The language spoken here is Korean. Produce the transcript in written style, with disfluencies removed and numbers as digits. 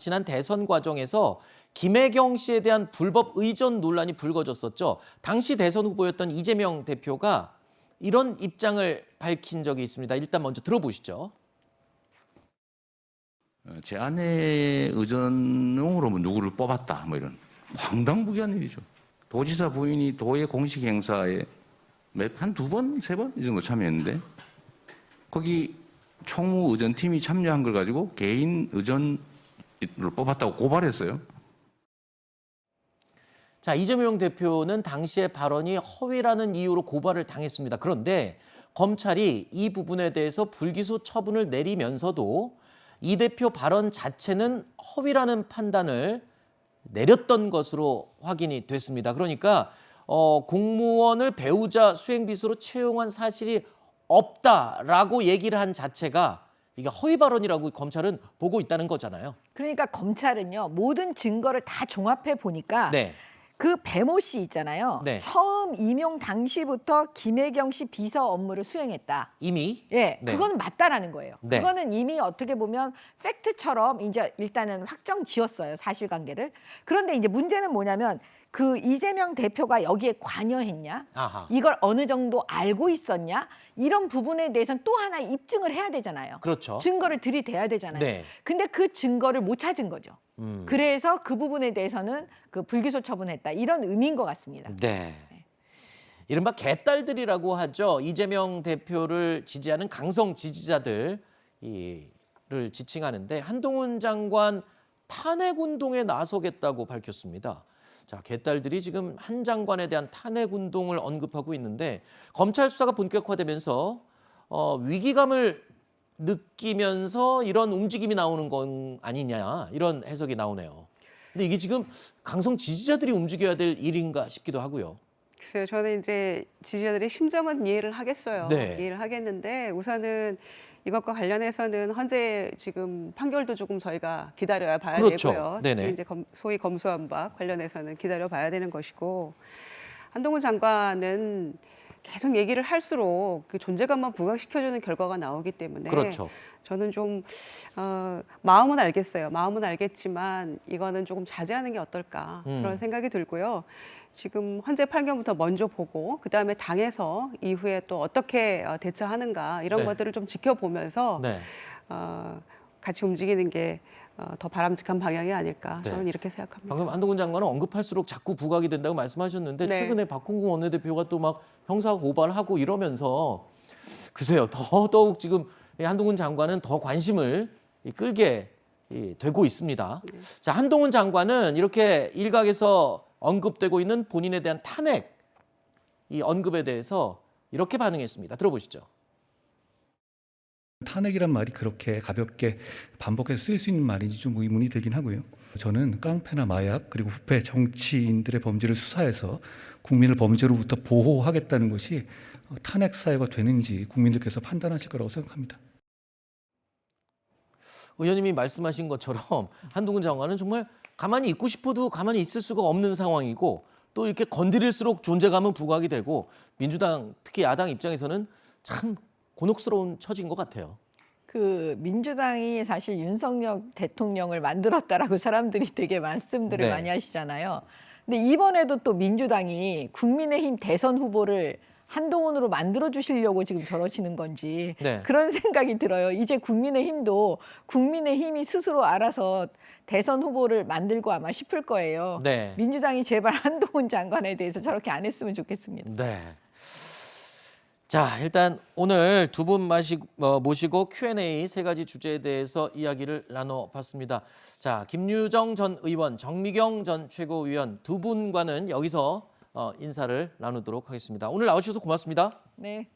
지난 대선 과정에서 김혜경 씨에 대한 불법 의전 논란이 불거졌었죠. 당시 대선 후보였던 이재명 대표가 이런 입장을 밝힌 적이 있습니다. 일단 먼저 들어보시죠. 제 아내의 의전용으로 누구를 뽑았다 뭐 이런 황당무계한 일이죠. 도지사 부인이 도의 공식 행사에 한 두 번, 세 번 이 정도 참여했는데 거기 총무 의전팀이 참여한 걸 가지고 개인 의전을 뽑았다고 고발했어요. 자, 이재명 대표는 당시의 발언이 허위라는 이유로 고발을 당했습니다. 그런데 검찰이 이 부분에 대해서 불기소 처분을 내리면서도 이 대표 발언 자체는 허위라는 판단을 내렸던 것으로 확인이 됐습니다. 그러니까 공무원을 배우자 수행비서로 채용한 사실이 없다라고 얘기를 한 자체가 이게 허위 발언이라고 검찰은 보고 있다는 거잖아요. 그러니까 검찰은요, 모든 증거를 다 종합해 보니까 네. 그 배모 씨 있잖아요. 네. 처음 임용 당시부터 김혜경 씨 비서 업무를 수행했다. 이미? 예, 네. 그건 맞다라는 거예요. 네. 그거는 이미 어떻게 보면 팩트처럼 이제 일단은 확정 지었어요, 사실관계를. 그런데 이제 문제는 뭐냐면 그 이재명 대표가 여기에 관여했냐? 아하. 이걸 어느 정도 알고 있었냐? 이런 부분에 대해서는 또 하나 입증을 해야 되잖아요. 그렇죠. 증거를 들이대야 되잖아요. 네. 근데 그 증거를 못 찾은 거죠. 그래서 그 부분에 대해서는 그 불기소 처분했다. 이런 의미인 것 같습니다. 네. 이른바 개딸들이라고 하죠. 이재명 대표를 지지하는 강성 지지자들을 지칭하는데 한동훈 장관 탄핵 운동에 나서겠다고 밝혔습니다. 자, 개딸들이 지금 한 장관에 대한 탄핵 운동을 언급하고 있는데 검찰 수사가 본격화되면서 위기감을 느끼면서 이런 움직임이 나오는 건 아니냐 이런 해석이 나오네요. 근데 이게 지금 강성 지지자들이 움직여야 될 일인가 싶기도 하고요. 글쎄요, 저는 이제 지지자들의 심정은 이해를 하겠어요. 네. 이해를 하겠는데 우선은 이것과 관련해서는 현재 지금 판결도 조금 저희가 기다려야 봐야 그렇죠. 되고요. 네네. 이제 소위 검수한 바 관련해서는 기다려 봐야 되는 것이고 한동훈 장관은 계속 얘기를 할수록 그 존재감만 부각시켜주는 결과가 나오기 때문에 그렇죠. 저는 좀 마음은 알겠어요. 마음은 알겠지만 이거는 조금 자제하는 게 어떨까 그런 생각이 들고요. 지금 헌재 판결부터 먼저 보고 그다음에 당에서 이후에 또 어떻게 대처하는가 이런 네. 것들을 좀 지켜보면서 네. 같이 움직이는 게 더 바람직한 방향이 아닐까 네. 저는 이렇게 생각합니다. 방금 한동훈 장관은 언급할수록 자꾸 부각이 된다고 말씀하셨는데 네. 최근에 박홍근 원내대표가 또 막 형사 고발하고 이러면서 글쎄요 더더욱 지금 한동훈 장관은 더 관심을 끌게 되고 있습니다. 네. 자, 한동훈 장관은 이렇게 일각에서 언급되고 있는 본인에 대한 탄핵 이 언급에 대해서 이렇게 반응했습니다. 들어보시죠. 탄핵이란 말이 그렇게 가볍게 반복해서 쓰일 수 있는 말인지 좀 의문이 들긴 하고요. 저는 깡패나 마약 그리고 부패 정치인들의 범죄를 수사해서 국민을 범죄로부터 보호하겠다는 것이 탄핵 사유가 되는지 국민들께서 판단하실 거라고 생각합니다. 의원님이 말씀하신 것처럼 한동훈 장관은 정말 가만히 있고 싶어도 가만히 있을 수가 없는 상황이고 또 이렇게 건드릴수록 존재감은 부각이 되고 민주당 특히 야당 입장에서는 참 곤혹스러운 처지인 것 같아요. 그 민주당이 사실 윤석열 대통령을 만들었다라고 사람들이 되게 말씀들을 네. 많이 하시잖아요. 근데 이번에도 또 민주당이 국민의힘 대선 후보를 한동훈으로 만들어 주시려고 지금 저러시는 건지 네. 그런 생각이 들어요. 이제 국민의힘도 국민의힘이 스스로 알아서 대선 후보를 만들고 아마 싶을 거예요. 네. 민주당이 제발 한동훈 장관에 대해서 저렇게 안 했으면 좋겠습니다. 네. 자, 일단 오늘 두 분 모시고 Q&A 세 가지 주제에 대해서 이야기를 나눠봤습니다. 자, 김유정 전 의원, 정미경 전 최고위원 두 분과는 여기서 인사를 나누도록 하겠습니다. 오늘 나오셔서 고맙습니다. 네.